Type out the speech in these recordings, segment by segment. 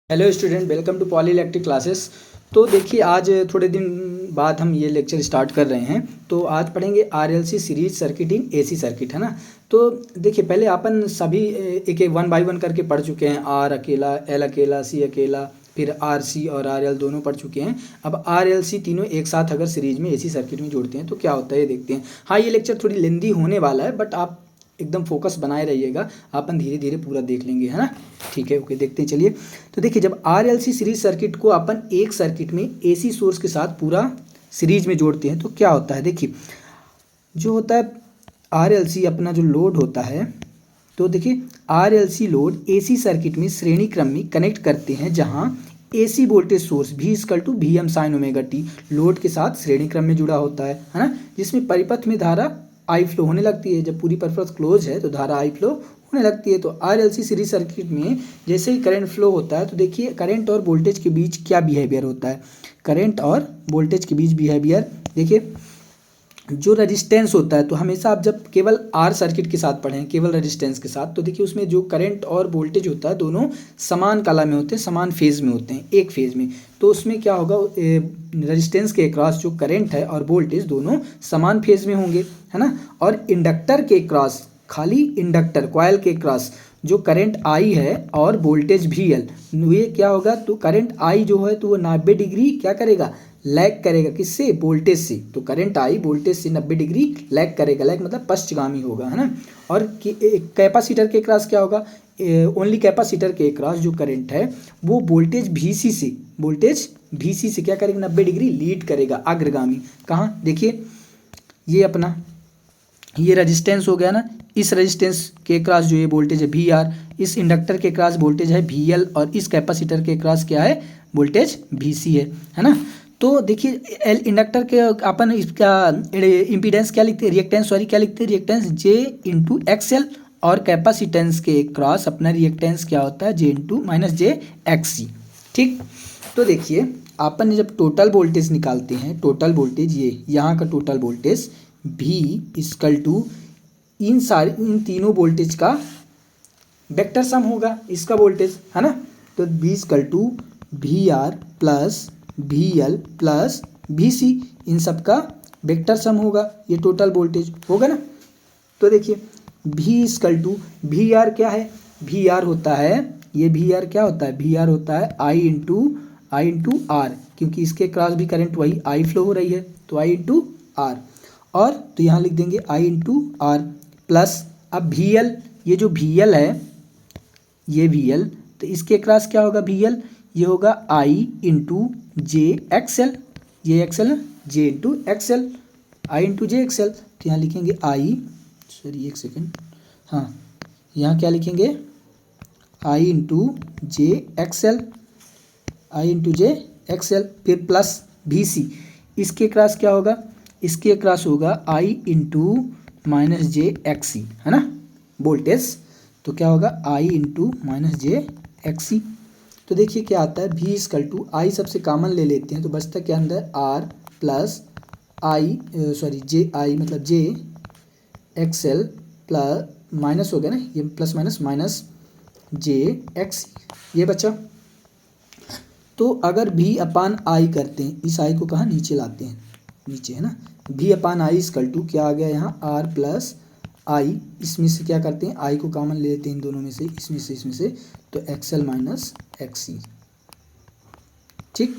Hello student, welcome to poly electric classes. तो देखिए, आज थोड़े दिन बाद हम ये लेक्चर स्टार्ट कर रहे हैं। तो आज पढ़ेंगे RLC series circuit in AC circuit, है ना। तो देखिए, पहले अपन सभी एक एक 1 बाय 1 करके पढ़ चुके हैं। आर अकेला, एल अकेला, सी अकेला, फिर आर सी और आर एल दोनों पढ़ चुके हैं। अब आर एल सी तीनों एक साथ अगर सीरीज में एसी सर्किट में जोड़ते हैं तो क्या होता है ये देखते हैं। हाँ, ये लेक्चर थोड़ी लेंदी होने वाला है, बट आप एकदम फोकस बनाए रहिएगा, अपन धीरे धीरे पूरा देख लेंगे, है ना। ठीक है, ओके, देखते हैं चलिए। तो देखिए, जब आरएलसी सीरीज सर्किट को अपन एक सर्किट में एसी सोर्स के साथ पूरा सीरीज में जोड़ते हैं तो क्या होता है। देखिए, जो होता है आरएलसी अपना जो लोड होता है, तो देखिए आरएलसी लोड एसी सर्किट में श्रेणी क्रम में कनेक्ट करते हैं, जहां एसी वोल्टेज सोर्स भी equal to V M sine omega T load के साथ श्रेणी क्रम में जुड़ा होता है ना। जिसमें परिपथ में धारा आई फ्लो होने लगती है। जब पूरी परिपथ क्लोज है तो धारा आई फ्लो होने लगती है। तो आरएलसी सीरीज सर्किट में जैसे ही करंट फ्लो होता है तो देखिए करंट और वोल्टेज के बीच क्या बिहेवियर होता है। करंट और वोल्टेज के बीच बिहेवियर देखिए, जो रेजिस्टेंस होता है, तो हमेशा आप जब केवल आर सर्किट के साथ पढ़ें, केवल रेजिस्टेंस के साथ, तो देखिए उसमें जो करंट और वोल्टेज होता है दोनों समान काला में होते हैं, समान फेज में होते हैं, एक फेज में। तो उसमें क्या होगा, रेजिस्टेंस के क्रॉस जो करंट है और वोल्टेज दोनों समान फेज में होंगे, है ना। और इंडक्टर के क्रॉस, खाली इंडक्टर कॉइल के क्रॉस जो करंट आई है और वोल्टेज वी एल, ये क्या होगा, तो करंट आई जो है तो वो 90 डिग्री क्या करेगा, लैग करेगा। किससे, वोल्टेज से। तो करंट आई वोल्टेज से 90 डिग्री लैग करेगा। लैग मतलब पश्चगामी होगा, है ना। और कैपेसिटर के क्रॉस क्या होगा, ओनली कैपेसिटर के क्रॉस जो करंट है वो वोल्टेज वीसी से क्या करेगा, 90 डिग्री लीड करेगा, अग्रगामी। कहाँ देखिए, ये अपना ये रेजिस्टेंस हो गया ना। इस रेजिस्टेंस के क्रॉस जो ये वोल्टेज है वी आर, इस इंडक्टर के क्रॉस वोल्टेज है वी एल, और इस कैपेसिटर के क्रॉस क्या है, वोल्टेज वी सी है ना। तो देखिए, एल इंडक्टर के अपन इसका इम्पीडेंस क्या लिखते हैं, रिएक्टेंस, सॉरी क्या लिखते हैं, रिएक्टेंस जे इंटू एक्सएल, और कैपेसिटेंस के क्रॉस अपना रिएक्टेंस क्या होता है, जे इंटू माइनस जे एक्स सी। ठीक, तो देखिए अपन जब टोटल वोल्टेज निकालते हैं, टोटल वोल्टेज ये यहाँ का टोटल वोल्टेज भी इक्वल टू इन तीनों वोल्टेज का वेक्टर सम होगा, इसका वोल्टेज, है ना। तो B equal to V R plus V L plus V C, इन सब का वेक्टर सम होगा, ये टोटल वोल्टेज होगा ना। तो देखिए V equal to V R क्या है, वी आर होता है, ये वी आर क्या होता है, वी आर होता है आई इंटू आर, क्योंकि इसके क्रॉस भी करंट वही आई फ्लो हो रही है, तो आई इंटू आर। और तो यहाँ लिख देंगे आई इंटू आर प्लस, अब वी एल, ये जो वी एल है, ये वी एल, तो इसके क्रॉस क्या होगा वी एल, ये होगा आई इंटू जे एक्सएल, ये एक्सएल जे इंटू एक्सएल, आई इंटू जे एक्सएल। तो यहाँ लिखेंगे आई, सॉरी एक सेकेंड, हाँ यहाँ क्या लिखेंगे, आई इंटू जे एक्सएल, आई इंटू जे एक्सएल, फिर प्लस वी सी, इसके क्रॉस क्या होगा, इसके क्रॉस होगा आई इंटू माइनस जे एक्स सी, है ना, वोल्टेज। तो क्या होगा आई इंटू माइनस जे एक्स सी। तो देखिए क्या आता है, वी इक्वल टू आई सबसे कॉमन ले लेते हैं तो बचता क्या अंदर, आर प्लस आई, सॉरी जे आई मतलब जे एक्सएल प्लस माइनस हो गया ना, ये प्लस माइनस माइनस जे एक्स, ये बचा। तो अगर भी अपान आई करते हैं, इस आई को कहाँ नीचे लाते हैं, नीचे, है ना। भी अपान आई इक्वल टू क्या आ गया यहाँ, आर प्लस आई, इसमें से क्या करते हैं, आई को कॉमन ले लेते हैं इन दोनों में से, इसमें से, तो एक्सएल माइनस एक्सी। ठीक,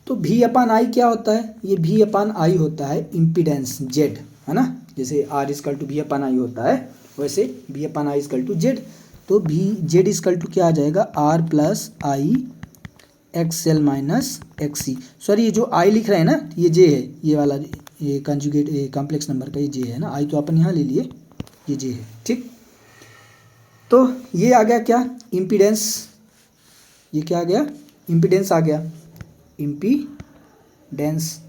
तो भी अपान आई क्या होता है, ये भी अपान आई होता है इम्पीडेंस जेड, है ना। जैसे आर इक्वल टू भी अपान आई होता है, वैसे भी upon I equal to Z. तो भी जेड इक्वल टू क्या आ जाएगा, R plus I XL minus XC. Sorry ये जो आई लिख रहे हैं ना, ये जे है, ये वाला, ये कंजुगेट कॉम्प्लेक्स नंबर का ये जे है ना, आई तो अपन यहाँ ले लिए, ये जे है। ठीक, तो ये आ गया क्या, इम्पीडेंस, ये क्या आ गया, इम्पीडेंस आ गया, इम्पीडेंस।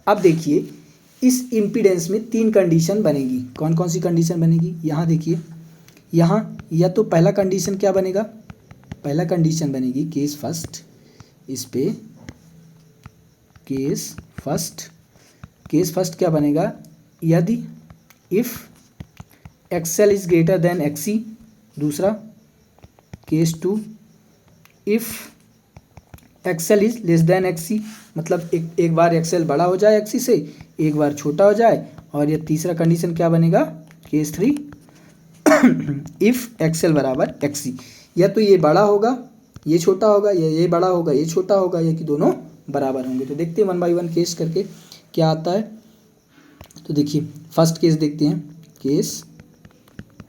अब देखिए इस इम्पीडेंस में 3 कंडीशन बनेगी। कौन कौन सी कंडीशन बनेगी, यहाँ देखिए, यहाँ या तो पहला कंडीशन क्या बनेगा, पहला कंडीशन बनेगी केस फर्स्ट, इस पे केस फर्स्ट क्या बनेगा, यदि if XL is greater than XC. दूसरा case two, if XL is less than XC, मतलब एक बार एक्सएल बड़ा हो जाए एक्सी से, एक बार छोटा हो जाए, और ये तीसरा कंडीशन क्या बनेगा, केस 3 इफ़ एक्सएल बराबर एक्सी, या तो ये बड़ा होगा ये छोटा होगा, या ये बड़ा होगा ये छोटा होगा, या कि दोनों बराबर होंगे। तो देखते हैं 1 बाय 1 केस करके क्या आता है। तो देखिए फर्स्ट केस देखते हैं, केस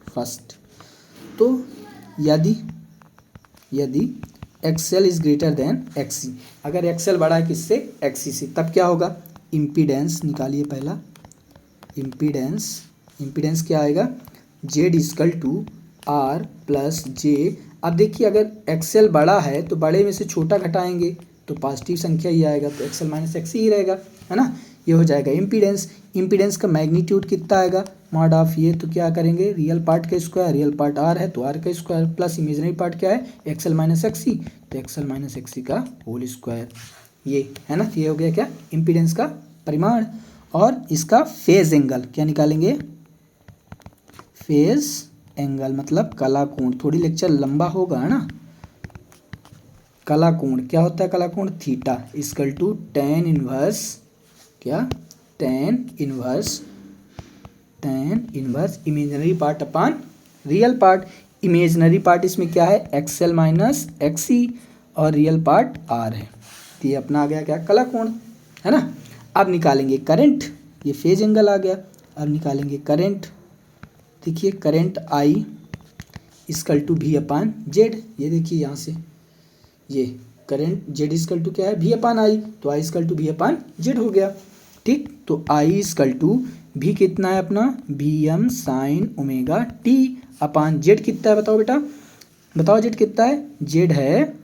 फर्स्ट। तो यदि XL is greater than XC, अगर एक्सएल बड़ा है किससे, एक्सी से, तब क्या होगा, इम्पीडेंस निकालिए पहला, इम्पीडेंस क्या आएगा, Z is equal to R plus J. अब देखिए अगर एक्सएल बड़ा है तो बड़े में से छोटा घटाएंगे तो पॉजिटिव संख्या ही आएगा, तो एक्सएल माइनस एक्सी ही रहेगा, है ना। ये हो जाएगा इम्पीडेंस का मैग्नीट्यूड कितना आएगा, मॉड ऑफ ये, तो क्या करेंगे, रियल पार्ट का स्क्वायर, रियल पार्ट आर है तो आर का स्क्वायर, प्लस इमेजिनरी पार्ट क्या है, एक्सएल माइनस एक्सी, तो एक्सएल माइनस एक्सी का होल स्क्वायर, ये है ना। ये हो गया क्या, इम्पीडेंस का परिमाण। और इसका फेज एंगल क्या निकालेंगे, फेज एंगल मतलब कला कोण, थोड़ी लेक्चर लंबा होगा, है ना। कला कोण क्या होता है, कला कोण theta equal to tan inverse, क्या, tan inverse imaginary part upon real part. Imaginary part इसमें क्या है, एक्सएल माइनस एक्सी, और रियल पार्ट आर है, तो ये अपना आ गया क्या, कला कोण, है ना। अब निकालेंगे करंट, ये फेज एंगल आ गया। अब निकालेंगे करंट, देखिए करंट आई इक्वल टू भी अपान जेड, ये देखिए यहाँ से ये करंट जेड इक्वल टू क्या है, भी अपान आई, तो आई इक्वल टू भी अपान जेड हो गया, ठीक। तो आई इक्वल टू भी कितना है अपना, B M sine omega T upon Z कितना है, बताओ बेटा, बताओ जेड कितना है, जेड है,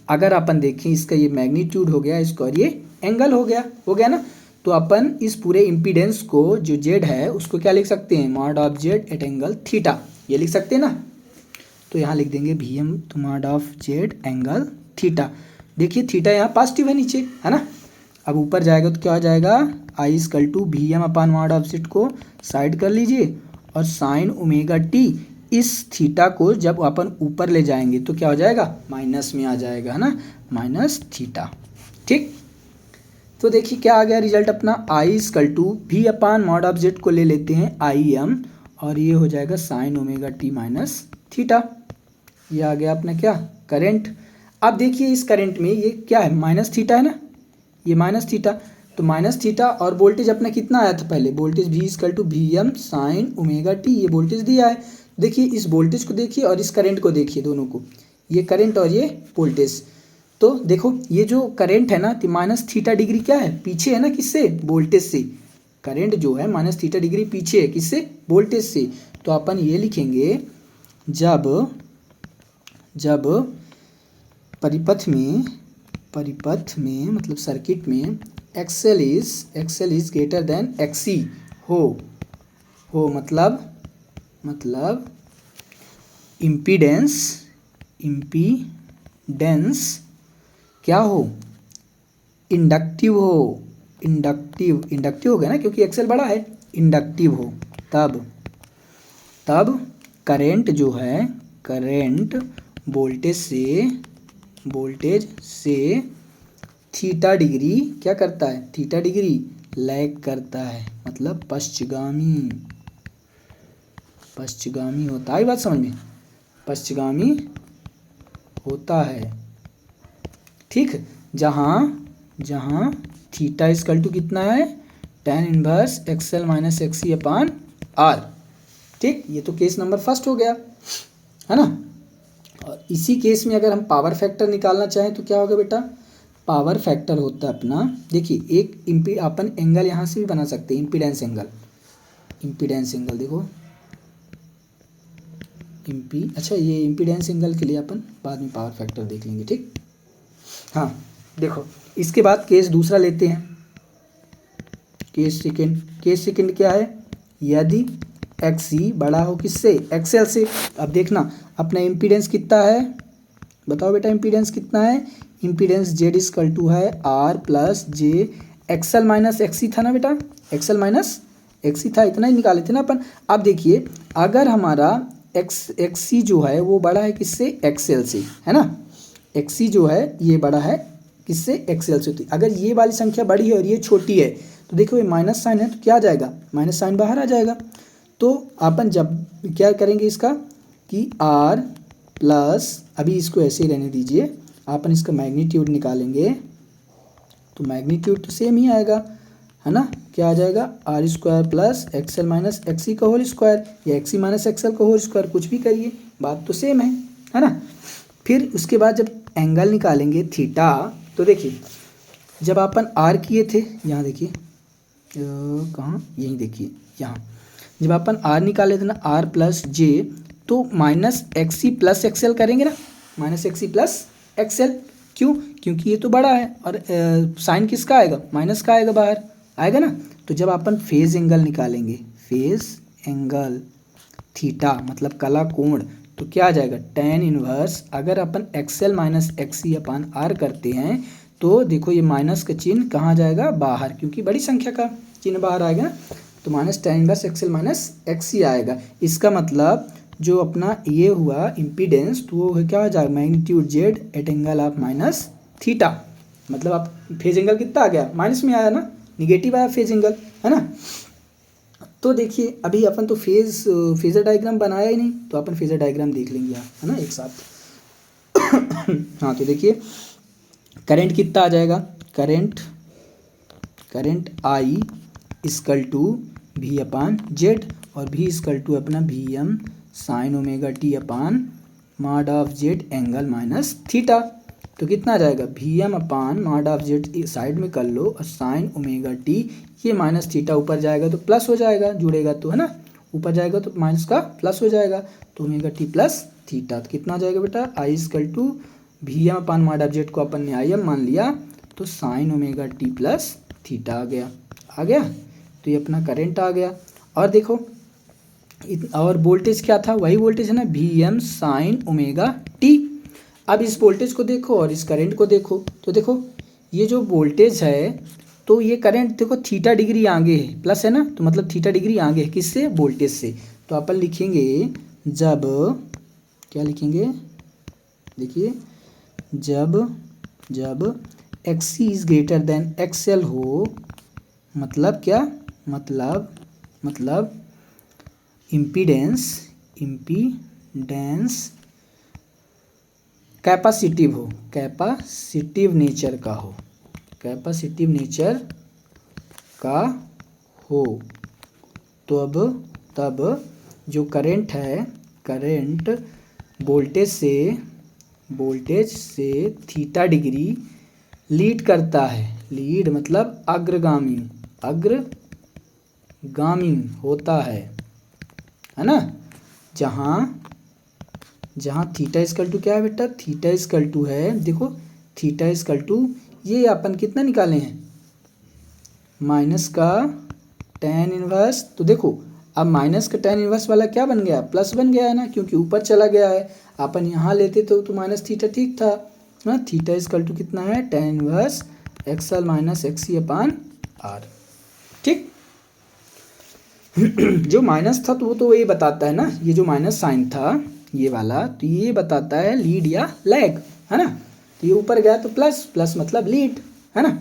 अगर अपन देखें इसका ये मैग्नीट्यूड हो गया इसका, और ये एंगल हो गया ना। तो अपन इस पूरे इम्पीडेंस को जो जेड है उसको क्या लिख सकते हैं, mod of Z at angle theta, ये लिख सकते हैं ना। तो यहाँ लिख देंगे वी एम तो mod of Z angle theta, देखिए थीटा यहाँ पॉजिटिव है नीचे, है ना। अब ऊपर जाएगा तो क्या हो जाएगा, I equal to V M upon mod of Z को साइड कर लीजिए, और साइन ओमेगा टी, इस थीटा को जब अपन ऊपर ले जाएंगे तो क्या हो जाएगा, माइनस में आ जाएगा, है ना, माइनस थीटा, ठीक। तो देखिए क्या आ गया रिजल्ट अपना, आई इक्वल टू भी अपान मॉड ऑफ जेड को ले लेते हैं आई एम, और ये हो जाएगा sign omega T minus theta, ये आ गया अपना क्या, करंट। अब देखिए इस करंट में ये क्या है, माइनस थीटा है ना, ये माइनस थीटा, तो माइनस थीटा, और वोल्टेज अपना कितना आया था पहले, वोल्टेज भी इक्वल टू भी एम साइन ओमेगा टी, ये वोल्टेज दिया है। देखिए इस वोल्टेज को देखिए और इस करंट को देखिए, दोनों को, ये करंट और ये वोल्टेज, तो देखो ये जो करंट है ना, तो माइनस थीटा डिग्री क्या है, पीछे है ना, किससे, वोल्टेज से। करंट जो है माइनस थीटा डिग्री पीछे है, किससे, वोल्टेज से। तो अपन ये लिखेंगे, जब परिपथ में मतलब सर्किट में XL is greater than XC हो मतलब इम्पीडेंस क्या हो, इंडक्टिव हो गया ना, क्योंकि एक्सएल बड़ा है, इंडक्टिव हो, तब करंट जो है, करंट वोल्टेज से थीटा डिग्री क्या करता है, थीटा डिग्री लैग करता है, मतलब पश्चिगामी होता है, बात समझ में, पश्चिगामी होता है, ठीक। जहाँ थीटा इक्वल टू कितना है, tan inverse XL minus XC upon R, ठीक। ये तो केस नंबर फर्स्ट हो गया, है ना। और इसी केस में अगर हम पावर फैक्टर निकालना चाहें तो क्या होगा बेटा, पावर फैक्टर होता है अपना, देखिए एक अपन एंगल यहाँ से भी बना सकते हैं, इम्पीडेंस एंगल देखो, अच्छा ये इम्पीडेंस एंगल के लिए अपन बाद में पावर फैक्टर देख लेंगे, ठीक। हाँ देखो इसके बाद केस दूसरा लेते हैं, केस सेकंड क्या है, यदि एक्सी बड़ा हो किससे, एक्सएल से। अब देखना अपना इम्पीडेंस कितना है, बताओ बेटा इम्पीडेंस कितना है, इम्पीडेंस जेड इक्वल टू है R plus J, XL minus XC था ना बेटा, एक्सएल माइनस एक्सी था, इतना ही निकाले थे ना अपन। अब देखिए अगर हमारा एक्सी जो है वो बड़ा है किससे, एक्सएल से, है ना, एक्सी जो है ये बड़ा है किससे, एक्सएल से। होती अगर ये वाली संख्या बड़ी है और ये छोटी है तो देखो ये माइनस साइन है तो क्या आ जाएगा, माइनस साइन बाहर आ जाएगा। तो अपन जब क्या करेंगे इसका कि आर प्लस, अभी इसको ऐसे ही रहने दीजिए, अपन इसका मैग्नीट्यूड निकालेंगे तो मैग्नीट्यूड तो सेम ही आएगा, है ना। क्या आ जाएगा, R square plus XL minus XC का होल स्क्वायर, या एक्सी माइनस एक्सएल का होल स्क्वायर, कुछ भी करिए बात तो सेम है ना। फिर उसके बाद जब एंगल निकालेंगे थीटा, तो देखिए जब अपन आर किए थे, यहाँ देखिए कहाँ, यहीं देखिए यहाँ, जब अपन आर निकाले थे ना, आर प्लस जे, तो माइनस एक्सी प्लस एक्सएल करेंगे ना, माइनस एक्सी प्लस एक्सएल। क्यों, क्योंकि ये तो बड़ा है और साइन किसका आएगा, माइनस का आएगा, बाहर आएगा ना। तो जब अपन फेज एंगल निकालेंगे, फेज एंगल थीटा मतलब कला कोण, तो क्या आ जाएगा, tan इनवर्स, अगर अपन XL minus XC upon R करते हैं तो देखो ये माइनस का चिन्ह कहाँ जाएगा, बाहर, क्योंकि बड़ी संख्या का चिन्ह बाहर आएगा ना, तो minus tan inverse XL minus XC आएगा। इसका मतलब जो अपना ये हुआ इम्पीडेंस, तो वो क्या हो जाएगा, magnitude Z at angle of minus theta, मतलब आप फेज एंगल कितना आ गया, माइनस में आया ना, निगेटिव आया फेज एंगल, है ना। तो देखिए अभी अपन तो फेजर डायग्राम बनाया ही नहीं, तो अपन फेजर डायग्राम देख लेंगे यहाँ, है ना, एक साथ। हाँ तो देखिए करंट कितना आ जाएगा, current I equal to V upon Z, और वी इक्वल टू अपना V M sine omega T upon mod of Z angle minus theta. तो कितना आ जाएगा, V M upon mod of Z side में कर लो, और साइन ओमेगा टी, ये माइनस थीटा ऊपर जाएगा तो प्लस हो जाएगा, जुड़ेगा तो, है ना, ऊपर जाएगा तो माइनस का प्लस हो जाएगा, तो ओमेगा टी प्लस थीटा। तो कितना आ जाएगा बेटा, I equal to V M upon mod of Z को अपन ने आई एम मान लिया, तो sine omega T plus theta आ गया। तो ये अपना करंट आ गया। और देखो और वोल्टेज क्या था, वही वोल्टेज है ना, V M sine omega T. अब इस वोल्टेज को देखो और इस करंट को देखो, तो देखो ये जो वोल्टेज है, तो ये करंट देखो थीटा डिग्री आगे है, प्लस है ना, तो मतलब थीटा डिग्री आगे है, किससे, वोल्टेज से। तो अपन लिखेंगे जब, क्या लिखेंगे, देखिए जब XC is greater than XL हो, मतलब क्या, मतलब इम्पीडेंस कैपेसिटिव हो, कैपेसिटिव नेचर का हो, तो अब तब जो करंट है, करंट वोल्टेज से थीटा डिग्री लीड करता है, लीड मतलब अग्रगामी होता है ना। जहाँ थीटा इक्वल टू क्या है बेटा, थीटा इक्वल टू है, देखो थीटा इक्वल टू, ये अपन कितना निकाले हैं, माइनस का tan इनवर्स। तो देखो अब माइनस का tan इनवर्स वाला क्या बन गया, प्लस बन गया है ना, क्योंकि ऊपर चला गया है। अपन यहाँ लेते तो माइनस थीटा ठीक था ना। थीटा इक्वल टू कितना है, tan inverse XL minus XC upon R, ठीक। जो माइनस था तो वो तो ये बताता है ना, ये जो माइनस साइन था ये वाला, तो ये बताता है लीड या लैग, है ना। तो ये ऊपर गया तो प्लस मतलब लीड, है ना,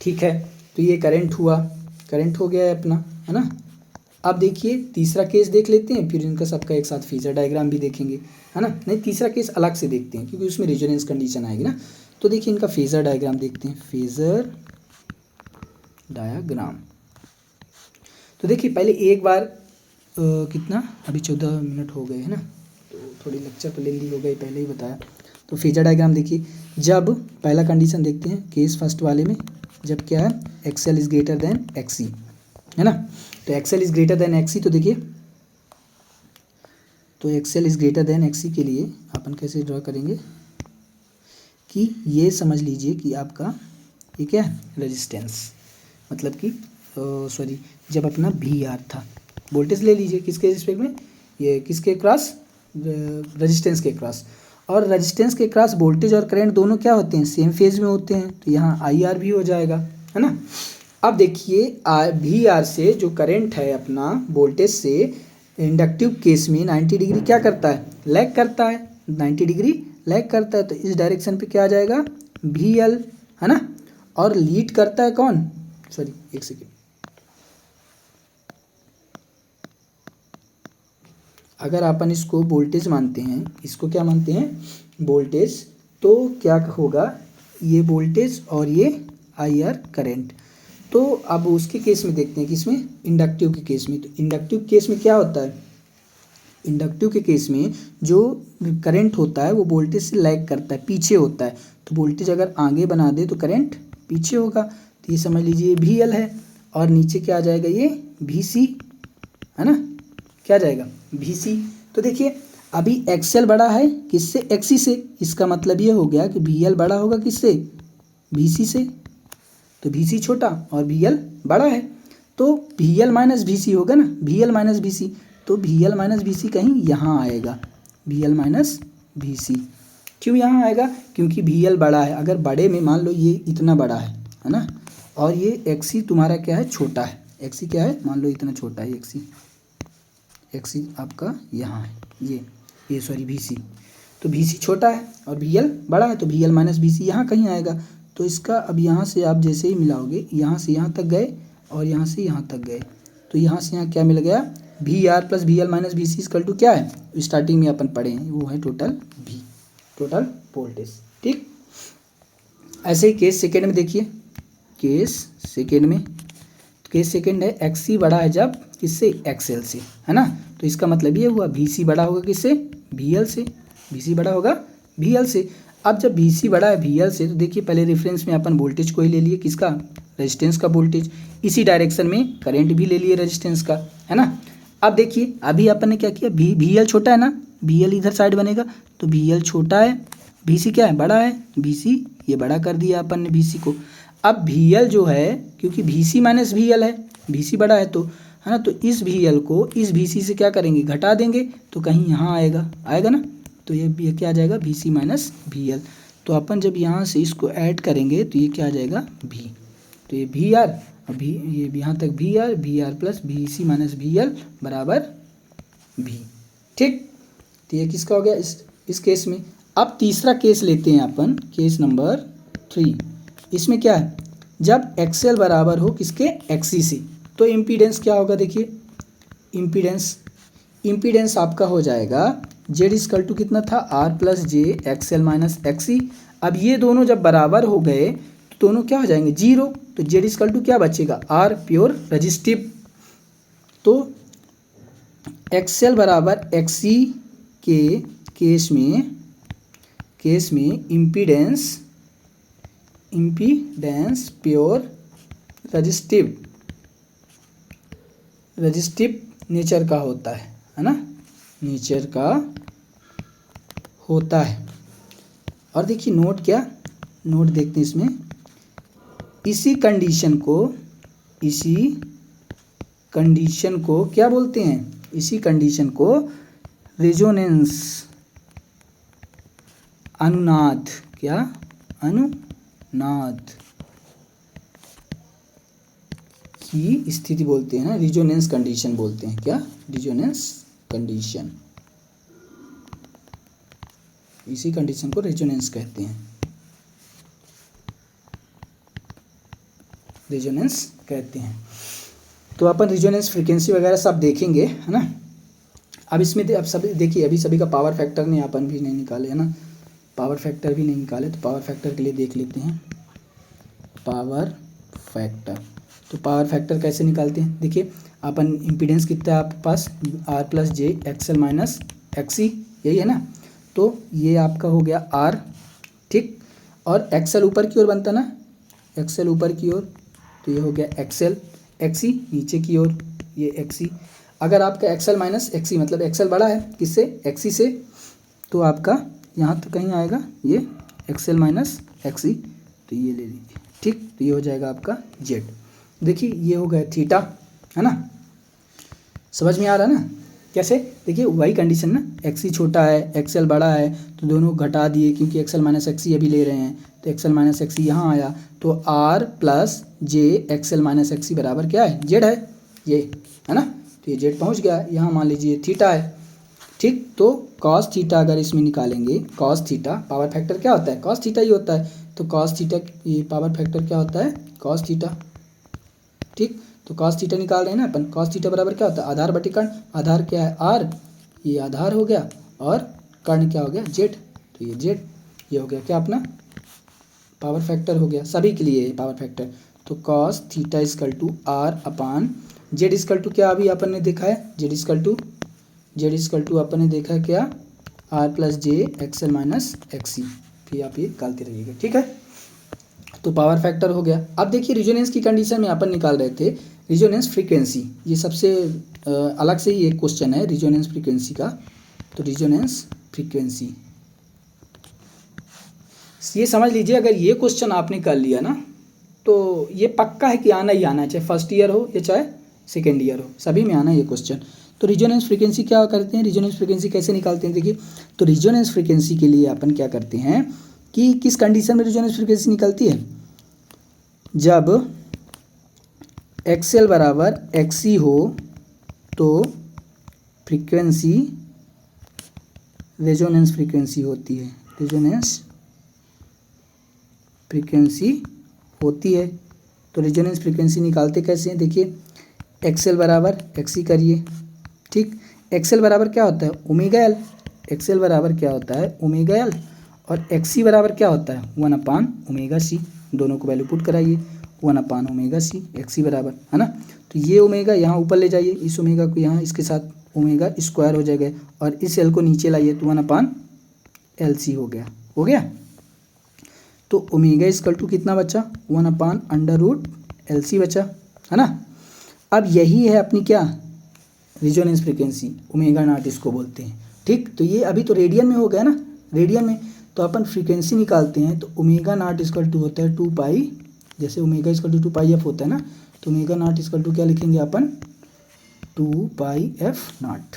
ठीक है। तो ये करंट हो गया है अपना, है ना। अब देखिए तीसरा केस देख लेते हैं, फिर इनका सबका एक साथ फेजर डायग्राम भी देखेंगे, है ना। नहीं, तीसरा केस अलग से देखते हैं क्योंकि उसमें रेजोनेंस कंडीशन आएगी ना। तो देखिए इनका फेजर डायग्राम देखते हैं, फेजर डायग्राम। तो देखिए पहले एक बार कितना, अभी 14 मिनट हो गए, है ना, तो थोड़ी लेक्चर तो लेंदी हो गई, पहले ही बताया। तो फेजर डायग्राम देखिए, जब पहला कंडीशन देखते हैं केस फर्स्ट वाले में, जब क्या है, XL is greater than XC, है ना। तो XL is greater than XC, तो देखिए, तो XL is greater than XC के लिए अपन कैसे ड्रॉ करेंगे कि ये समझ लीजिए कि आपका ये क्या है, रेजिस्टेंस, मतलब कि सॉरी, जब अपना वी आर था, वोल्टेज ले लीजिए किसके रिस्पेक्ट में, ये किसके क्रॉस, रेजिस्टेंस के क्रॉस। और रेजिस्टेंस के क्रॉस वोल्टेज और करंट दोनों क्या होते हैं, सेम फेज में होते हैं, तो यहाँ आई आर भी हो जाएगा, है ना। अब देखिए वी आर से जो करंट है अपना वोल्टेज से, इंडक्टिव केस में 90 डिग्री क्या करता है, लैग करता है, 90 डिग्री लैग करता है, तो इस डायरेक्शन पे क्या आ जाएगा, वी एल, है ना। और लीड करता है कौन, सॉरी एक सेकेंड, अगर अपन इसको वोल्टेज मानते हैं, इसको क्या मानते हैं, वोल्टेज, तो क्या होगा, ये वोल्टेज और ये आई आर करंट। तो अब उसके केस में देखते हैं कि इसमें इंडक्टिव के केस में, तो इंडक्टिव केस में क्या होता है, इंडक्टिव के केस में जो करंट होता है वो वोल्टेज से लैग करता है, पीछे होता है। तो वोल्टेज अगर आगे बना दे तो करंट पीछे होगा। तो ये समझ लीजिए वी एल है, और नीचे क्या आ जाएगा, ये वी सी, है ना, क्या जाएगा, वी सी। तो देखिए अभी एक्सएल बड़ा है किससे, एक्सी से, इसका मतलब ये हो गया कि वी एल बड़ा होगा किससे, वी सी से। तो वी सी छोटा और वी एल बड़ा है, तो वी एल माइनस वी सी होगा ना, वी एल माइनस वी सी। तो वी एल माइनस वी सी कहीं यहाँ आएगा, वी एल माइनस वी सी। क्यों यहाँ आएगा, क्योंकि वी एल बड़ा है। अगर बड़े में मान लो ये इतना बड़ा है ना, और ये एक्सी तुम्हारा क्या है, छोटा है, एक्सी क्या है, मान लो इतना छोटा है एक्सी, एक्सी आपका यहाँ है, ये सॉरी वी सी। तो वी सी छोटा है और वी एल बड़ा है, तो वी एल माइनस वी सी यहाँ कहीं आएगा। तो इसका अब यहाँ से आप जैसे ही मिलाओगे, यहाँ से यहाँ तक गए और यहाँ से यहाँ तक गए, तो यहाँ से यहाँ क्या मिल गया, V R plus V L minus V C equal to क्या है, स्टार्टिंग में अपन पढ़े हैं, वो है टोटल वी, टोटल वोल्टेज। ठीक, ऐसे ही केस सेकेंड में देखिए, केस सेकेंड में, केस सेकेंड है एक्सी बड़ा है जब किससे, एक्सएल से, है ना। तो इसका मतलब ये हुआ वी सी बड़ा होगा किससे, वी एल से, वी सी बड़ा होगा वी एल से। अब जब वी सी बड़ा है वी एल से, तो देखिए पहले रेफरेंस में अपन वोल्टेज को ही ले लिए, किसका, रेजिस्टेंस का वोल्टेज, इसी डायरेक्शन में करंट भी ले लिए रेजिस्टेंस का, है ना। अब देखिए अभी अपन ने क्या किया, वी एल छोटा है ना, वी एल इधर साइड बनेगा, तो वी एल छोटा है, वी सी क्या है, बड़ा है, वी सी ये बड़ा कर दिया अपन ने वी सी को। अब वी एल जो है, क्योंकि V C minus V L है, वी सी बड़ा है तो, है ना, तो इस वी एल को इस वी सी से क्या करेंगे, घटा देंगे, तो कहीं यहाँ आएगा, आएगा ना। तो ये क्या आ जाएगा, V C minus V L. तो अपन जब यहाँ से इसको ऐड करेंगे तो ये क्या आ जाएगा, वी, तो ये वी आर, अभी ये यहाँ तक V R plus V C minus V L बराबर वी। ठीक, तो ये किसका हो गया इस केस में। अब तीसरा केस लेते हैं अपन, केस नंबर 3। इसमें क्या है, जब एक्सएल बराबर हो किसके, एक्सी से, तो इम्पीडेंस क्या होगा, देखिए इम्पीडेंस आपका हो जाएगा जेड इक्वल टू कितना था, R plus J XL minus XC. अब ये दोनों जब बराबर हो गए तो दोनों क्या हो जाएंगे, जीरो। तो जेड इक्वल टू क्या बचेगा, आर प्योर रजिस्टिव। तो एक्सएल बराबर एक्सी के केस में इम्पीडेंस प्योर रजिस्टिव नेचर का होता है ना, नेचर का होता है। और देखिए नोट देखते हैं इसमें, इसी कंडीशन को क्या बोलते हैं, इसी कंडीशन को रेजोनेंस अनुनाद, क्या, अनुनाद की स्थिति बोलते हैं ना, रेजोनेंस कंडीशन बोलते हैं, क्या, रेजोनेंस कंडीशन, इसी कंडीशन को रेजोनेंस कहते हैं, रेजोनेंस कहते हैं। तो अपन रेजोनेंस फ्रीक्वेंसी वगैरह सब देखेंगे, है ना। अब इसमें अब सभी देखिए, अभी सभी का पावर फैक्टर ने अपन भी नहीं निकाले, है ना, पावर फैक्टर भी नहीं निकाले, तो पावर फैक्टर के लिए देख लेते हैं, पावर फैक्टर। तो पावर फैक्टर कैसे निकालते हैं, देखिए अपन इम्पीडेंस कितना है आपके पास, R plus J XL minus XC, यही है ना। तो ये आपका हो गया आर, ठीक, और एक्सएल ऊपर की ओर बनता ना, एक्सएल ऊपर की ओर, तो ये हो गया एक्सएल, एक्सी नीचे की ओर, ये एक्सी। अगर आपका एक्सएल माइनस एक्सी मतलब एक्सएल बड़ा है किससे, एक्सी से, तो आपका यहाँ तो कहीं आएगा ये एक्सएल माइनस एक्सी, तो ये ले लीजिए, ठीक। तो ये हो जाएगा आपका जेड। देखिए ये हो गया थीटा, है ना, समझ में आ रहा है ना कैसे। देखिए वही कंडीशन ना, एक्सी छोटा है एक्सएल बड़ा है, तो दोनों घटा दिए, क्योंकि एक्सएल माइनस एक्सी अभी ले रहे हैं, तो एक्सएल माइनस एक्सी यहाँ आया, तो R plus J XL minus XC बराबर क्या है, जेड है, ये है ना। तो ये जेड पहुँच गया, यहाँ मान लीजिए थीटा है, ठीक। तो कॉस थीटा अगर इसमें निकालेंगे, कॉस थीटा पावर फैक्टर क्या होता है, कॉस थीटा ही होता है। तो कॉस थीटा ये पावर फैक्टर क्या होता है, कॉस थीटा। ठीक, तो कॉस थीटा निकाल रहे हैं ना अपन। कॉस थीटा बराबर क्या होता है, आधार बटे कर्ण। आधार क्या है, आर, ये आधार हो गया, और कर्ण क्या हो गया, जेड। तो ये जेड, ये हो गया क्या अपना पावर फैक्टर हो गया, सभी के लिए पावर फैक्टर। तो cos theta is equal to R upon Z is equal to क्या अभी अपन ने देखा है, जेड इजकल टू अपन ने देखा है क्या, R plus J XL minus XC. फिर आप ये निकालते रहिएगा, ठीक है। तो पावर फैक्टर हो गया। अब देखिए रिजोनेंस की कंडीशन में अपन निकाल रहे थे रिजोनेंस फ्रीक्वेंसी। ये सबसे अलग से ही एक क्वेश्चन है रिजोनेंस फ्रीक्वेंसी का। तो रिजोनेंस फ्रीक्वेंसी ये समझ लीजिए, अगर ये क्वेश्चन आपने कर लिया ना तो ये पक्का है कि आना ही आना है, चाहे फर्स्ट ईयर हो या चाहे सेकेंड ईयर हो, सभी में आना है ये क्वेश्चन। तो रिजोनेंस फ्रीक्वेंसी क्या करते हैं, रिजोनेंस फ्रीक्वेंसी कैसे निकालते हैं, देखिए। तो रिजोनेंस फ्रीक्वेंसी के लिए अपन क्या करते हैं कि किस कंडीशन में रिजोनेंस फ्रीक्वेंसी निकलती है, जब एक्सएल बराबर एक्सी हो तो फ्रीक्वेंसी रेजोनेंस फ्रीक्वेंसी होती है, रेजोनेंस फ्रीक्वेंसी होती है। तो रेजोनेंस फ्रीक्वेंसी निकालते कैसे हैं, देखिए एक्सएल बराबर एक्सी करिए। ठीक, एक्सएल बराबर क्या होता है, ओमेगा एल। एक्सएल बराबर क्या होता है, ओमेगा एल। और एक्सी बराबर क्या होता है, 1/ओमेगा सी। दोनों को वैल्यू पुट कराइए, 1/ओमेगा सी, एक्सी बराबर, है ना। तो ये ओमेगा यहाँ ऊपर ले जाइए, इस ओमेगा को यहाँ इसके साथ ओमेगा स्क्वायर हो जाएगा, और इस एल को नीचे लाइए तो 1/LC हो गया, हो गया। तो ओमेगा इजकल टू कितना बचा, 1/√LC बचा, है ना। अब यही है अपनी क्या रिजोनेंस फ्रीक्वेंसी, ओमेगा नॉट इसको बोलते हैं। ठीक, तो ये अभी तो रेडियन में हो गया ना, रेडियन में। तो अपन फ्रीक्वेंसी निकालते हैं तो ओमेगा नॉट इजकल टू होता है 2 पाई, जैसे omega is equal to 2 pi F होता है ना, तो ओमेगा नॉट इजकल टू क्या लिखेंगे अपन, 2 पाई एफ नॉट।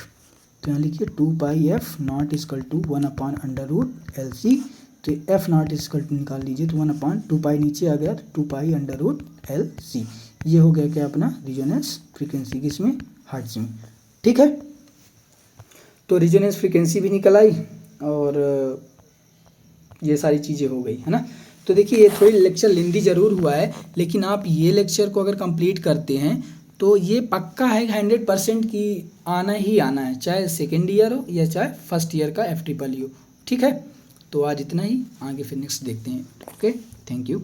तो यहाँ लिखिए 2 pi F nought equal to 1/√LC। तो एफ नॉट इजकल टू निकाल लीजिए, तो 1/2 पाई नीचे आ गया, 2 पाई अंडर रूट LC। ये हो गया क्या अपना रिजोनेंस फ्रीक्वेंसी, किसमें, हर्ट्ज में। ठीक है, तो रिजोनेंस फ्रीक्वेंसी भी निकल आई और ये सारी चीज़ें हो गई, है ना। तो देखिए ये थोड़ी लेक्चर लेंदी ज़रूर हुआ है, लेकिन आप ये लेक्चर को अगर कंप्लीट करते हैं तो ये पक्का है 100% कि आना ही आना है, चाहे सेकेंड ईयर हो या चाहे फर्स्ट ईयर का FTPE हो। ठीक है, तो आज इतना ही, आगे फिर नेक्स्ट देखते हैं। Okay, thank you.